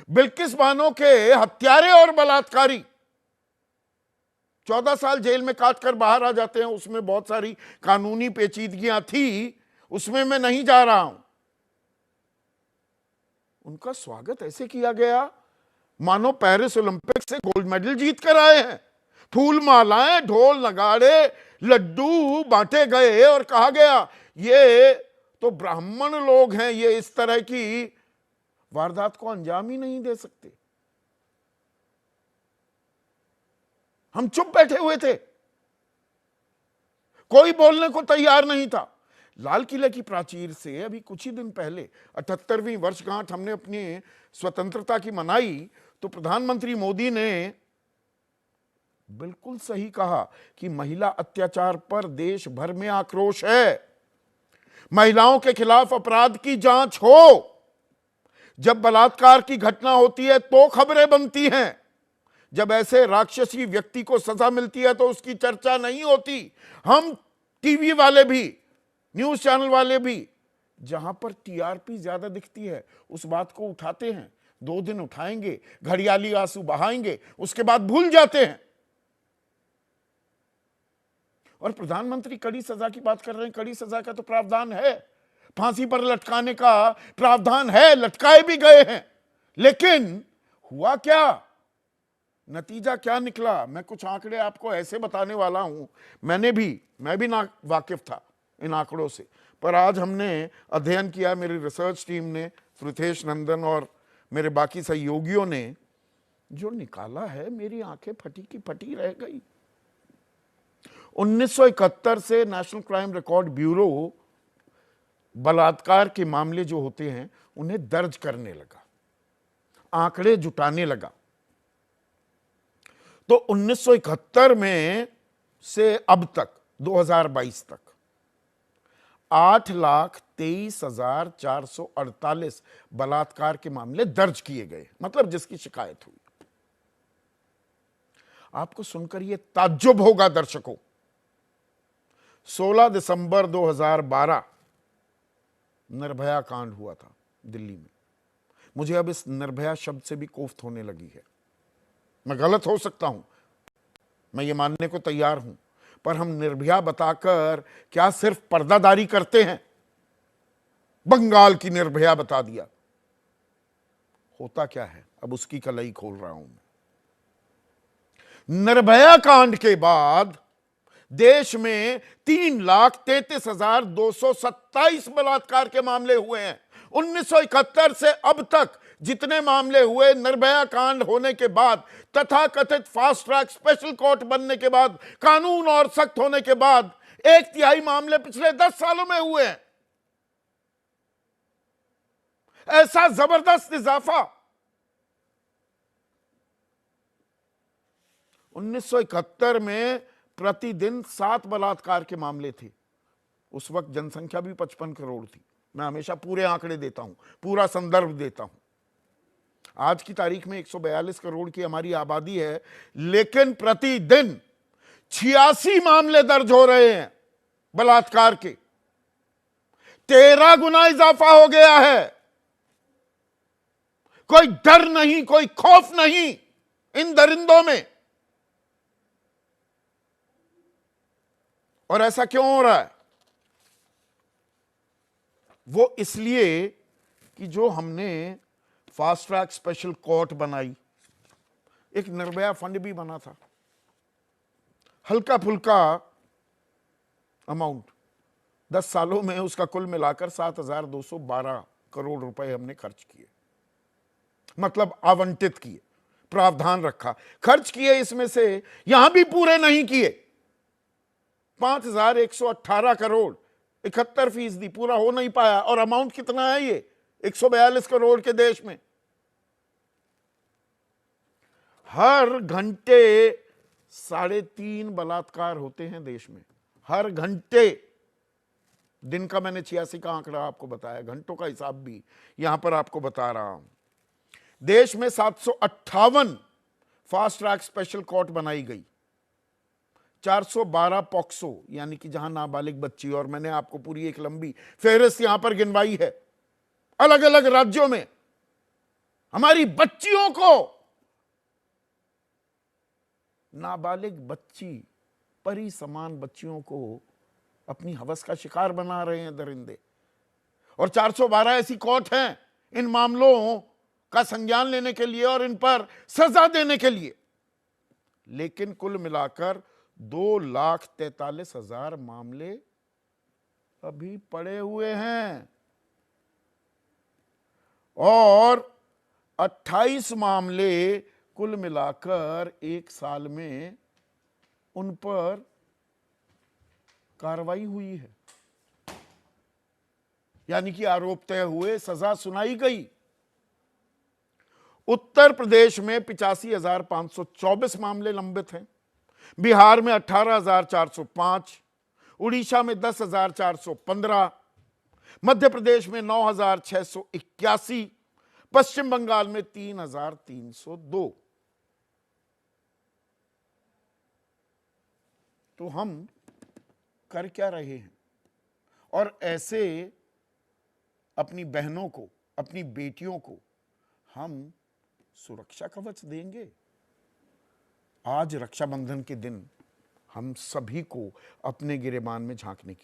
बिल्किस बानो के हत्यारे और बलात्कारी 14 साल जेल में काट कर बाहर आ जाते हैं। उसमें बहुत सारी कानूनी पेचीदगियां थी, उसमें मैं नहीं जा रहा हूं। उनका स्वागत ऐसे किया गया मानो पेरिस ओलंपिक से गोल्ड मेडल जीत कर आए हैं। फूल मालाएं, ढोल नगाड़े, लड्डू बांटे गए और कहा गया ये तो ब्राह्मण लोग हैं, ये इस तरह की वारदात को अंजाम ही नहीं दे सकते। हम चुप बैठे हुए थे, कोई बोलने को तैयार नहीं था। लाल किले की प्राचीर से अभी कुछ ही दिन पहले 78वीं वर्षगांठ हमने अपनी स्वतंत्रता की मनाई, तो प्रधानमंत्री मोदी ने बिल्कुल सही कहा कि महिला अत्याचार पर देश भर में आक्रोश है। महिलाओं के खिलाफ अपराध की जांच हो। जब बलात्कार की घटना होती है तो खबरें बनती हैं, जब ऐसे राक्षसी व्यक्ति को सजा मिलती है तो उसकी चर्चा नहीं होती। हम टीवी वाले भी, न्यूज चैनल वाले भी, जहां पर टीआरपी ज्यादा दिखती है उस बात को उठाते हैं, 2 दिन उठाएंगे, घड़ियाली आंसू बहाएंगे, उसके बाद भूल जाते हैं। और प्रधानमंत्री कड़ी सजा की बात कर रहे हैं। कड़ी सजा का तो प्रावधान है, फांसी पर लटकाने का प्रावधान है, लटकाए भी गए हैं। लेकिन हुआ क्या, नतीजा क्या निकला? मैं कुछ आंकड़े आपको ऐसे बताने वाला हूं, मैं भी ना वाकिफ था इन आंकड़ों से, पर आज हमने अध्ययन किया, मेरी रिसर्च टीम ने, पृथेश नंदन और मेरे बाकी सहयोगियों ने जो निकाला है, मेरी आंखें फटी की फटी रह गई। 1971 से नेशनल क्राइम रिकॉर्ड ब्यूरो बलात्कार के मामले जो होते हैं उन्हें दर्ज करने लगा, आंकड़े जुटाने लगा। तो 1971 में से अब तक 2022 तक 8,23,448 बलात्कार के मामले दर्ज किए गए, मतलब जिसकी शिकायत हुई। आपको सुनकर यह ताज्जुब होगा दर्शकों, 16 दिसंबर 2012 निर्भया कांड हुआ था दिल्ली में। मुझे अब इस निर्भया शब्द से भी कोफ्त होने लगी है। मैं गलत हो सकता हूं, मैं ये मानने को तैयार हूं, पर हम निर्भया बताकर क्या सिर्फ पर्दादारी करते हैं? बंगाल की निर्भया बता दिया। होता क्या है, अब उसकी कलई खोल रहा हूं मैं। निर्भया कांड के बाद देश में 3,33,227 बलात्कार के मामले हुए हैं। 1971 से अब तक जितने मामले हुए, निर्भया कांड होने के बाद, तथाकथित फास्ट ट्रैक स्पेशल कोर्ट बनने के बाद, कानून और सख्त होने के बाद, 1/3 मामले पिछले 10 सालों में हुए हैं। ऐसा जबरदस्त इजाफा। 1971 में प्रतिदिन 7 बलात्कार के मामले थे। उस वक्त जनसंख्या भी 55 करोड़ थी। मैं हमेशा पूरे आंकड़े देता हूं, पूरा संदर्भ देता हूं। आज की तारीख में 142 करोड़ की हमारी आबादी है, लेकिन प्रतिदिन 86 मामले दर्ज हो रहे हैं बलात्कार के। 13 गुना इजाफा हो गया है। कोई डर नहीं, कोई खौफ नहीं इन दरिंदों में। और ऐसा क्यों हो रहा है? वो इसलिए कि जो हमने फास्ट ट्रैक स्पेशल कोर्ट बनाई, एक निर्भया फंड भी बना था, हल्का फुल्का अमाउंट, 10 सालों में उसका कुल मिलाकर 7,212 करोड़ रुपए हमने खर्च किए, मतलब आवंटित किए, प्रावधान रखा, खर्च किए। इसमें से यहां भी पूरे नहीं किए। 5,118 करोड़, 71% पूरा हो नहीं पाया। और अमाउंट कितना है ये? 142 करोड़ के देश में हर घंटे 3.5 बलात्कार होते हैं देश में, हर घंटे। दिन का मैंने 86 का आंकड़ा आपको बताया, घंटों का हिसाब भी यहां पर आपको बता रहा हूं। देश में 758 फास्ट ट्रैक स्पेशल कोर्ट बनाई गई, 412 पॉक्सो, यानी कि जहां नाबालिग बच्ची, और मैंने आपको पूरी एक लंबी फेहरिस्त यहां पर गिनवाई है अलग अलग राज्यों में। हमारी बच्चियों को, नाबालिग बच्ची, परी समान बच्चियों को अपनी हवस का शिकार बना रहे हैं दरिंदे। और 412 ऐसी कोर्ट हैं इन मामलों का संज्ञान लेने के लिए और इन पर सजा देने के लिए। लेकिन कुल मिलाकर 2,43,000 मामले अभी पड़े हुए हैं और 28 मामले कुल मिलाकर एक साल में उन पर कार्रवाई हुई है, यानी कि आरोप तय हुए, सजा सुनाई गई। उत्तर प्रदेश में 85,524 मामले लंबित हैं, बिहार में 18,405, उड़ीसा में 10,415, मध्य प्रदेश में 9,681, पश्चिम बंगाल में 3,302। तो हम कर क्या रहे हैं और ऐसे अपनी बहनों को, अपनी बेटियों को हम सुरक्षा कवच देंगे? आज रक्षाबंधन के दिन हम सभी को अपने गिरेबान में झांकने की